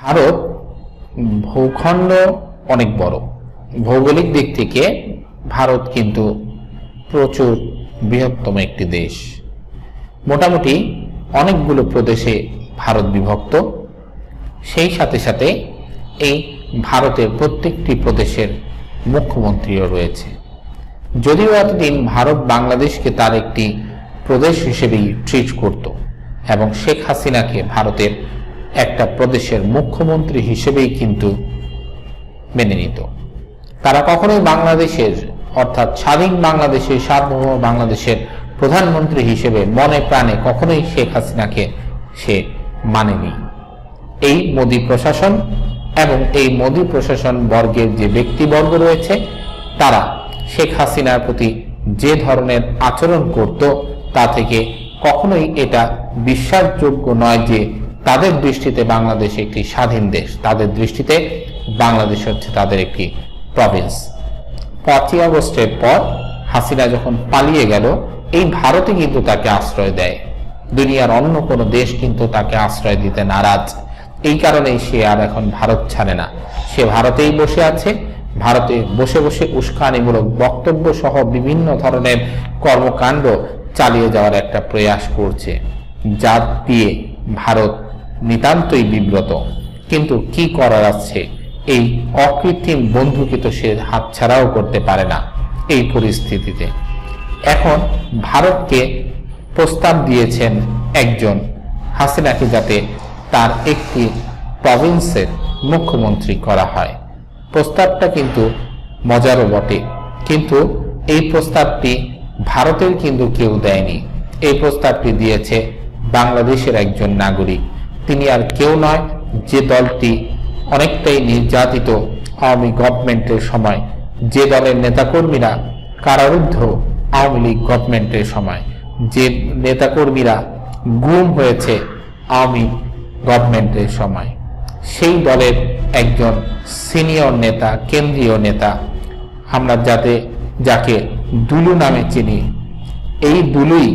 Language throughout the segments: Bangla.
ভারত ভূখণ্ড অনেক বড়। ভৌগোলিক দিক থেকে ভারত কিন্তু প্রচুর বৃহত্তম একটি দেশ। মোটামুটি অনেকগুলো প্রদেশে ভারত বিভক্ত। সেই সাথে সাথে এই ভারতের প্রত্যেকটি প্রদেশের মুখ্যমন্ত্রীও রয়েছে। যদিও এতদিন ভারত বাংলাদেশকে তার একটি প্রদেশ হিসেবেই ট্রিট করত এবং শেখ হাসিনাকে ভারতের একটা প্রদেশের মুখ্যমন্ত্রী হিসেবেই কিন্তু মেনে নিত। তারা কখনোই বাংলাদেশের অর্থাৎ স্বাধীন বাংলাদেশের সার্বভৌম বাংলাদেশের প্রধানমন্ত্রী হিসেবে মনে প্রাণে কখনোই শেখ হাসিনাকে সে মানেনি। এই মোদী প্রশাসন এবং এই মোদী প্রশাসন বর্গের যে ব্যক্তিবর্গ রয়েছে তারা শেখ হাসিনার প্রতি যে ধরনের আচরণ করত তা থেকে কখনোই এটা বিশ্বাসযোগ্য নয় যে তাদের দৃষ্টিতে বাংলাদেশ একটি স্বাধীন দেশ। তাদের দৃষ্টিতে বাংলাদেশ হচ্ছে তাদের একটি প্রভিন্স। 5ই আগস্টের পর হাসিনা যখন পালিয়ে গেল, এই ভারতে কিন্তু তাকে আশ্রয় দেয়। দুনিয়ার অন্য কোনো দেশ কিন্তু তাকে আশ্রয় দিতে নারাজ। এই কারণেই সে আর এখন ভারত ছাড়ে না। সে ভারতেই বসে আছে। ভারতে বসে বসে উস্কানিমূলক বক্তব্য সহ বিভিন্ন ধরনের কর্মকাণ্ড চালিয়ে যাওয়ার একটা প্রয়াস করছে, যা দিয়ে ভারত নিতান্তই বিব্রত। কিন্তু কি করার আছে, এই অকৃত্রিম বন্ধুকে তো সে হাতছাড়াও করতে পারে না। এই পরিস্থিতিতে এখন ভারতকে প্রস্তাব দিয়েছেন একজন হাসিনাকে যাতে তার একটি প্রভিন্সের মুখ্যমন্ত্রী করা হয়। প্রস্তাবটা কিন্তু মজারও বটে, কিন্তু এই প্রস্তাবটি ভারতের কিন্তু কেউ দেয়নি। এই প্রস্তাবটি দিয়েছে বাংলাদেশের একজন নাগরিক। তিনি আর কেউ নয়, যে দলটি অনেকটাই নির্যাতিত আওয়ামী গভর্নমেন্টের সময়, যে দলের নেতাকর্মীরা কারারুদ্ধ আওয়ামী লীগ গভর্নমেন্টের সময়, যে নেতাকর্মীরা গুম হয়েছে আওয়ামী গভর্নমেন্টের সময়, সেই দলের একজন সিনিয়র নেতা, কেন্দ্রীয় নেতা, আমরা যাকে দুলু নামে চিনি, এই দুলুই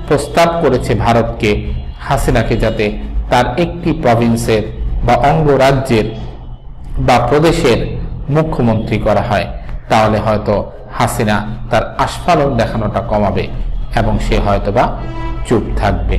প্রস্তাব করেছে ভারতকে হাসিনাকে যাতে তার একটি প্রভিন্সের বা অঙ্গরাজ্যের বা প্রদেশের মুখ্যমন্ত্রী করা হয়। তাহলে হয়তো হাসিনা তার আস্ফালন দেখানোটা কমাবে এবং সে হয়তোবা চুপ থাকবে।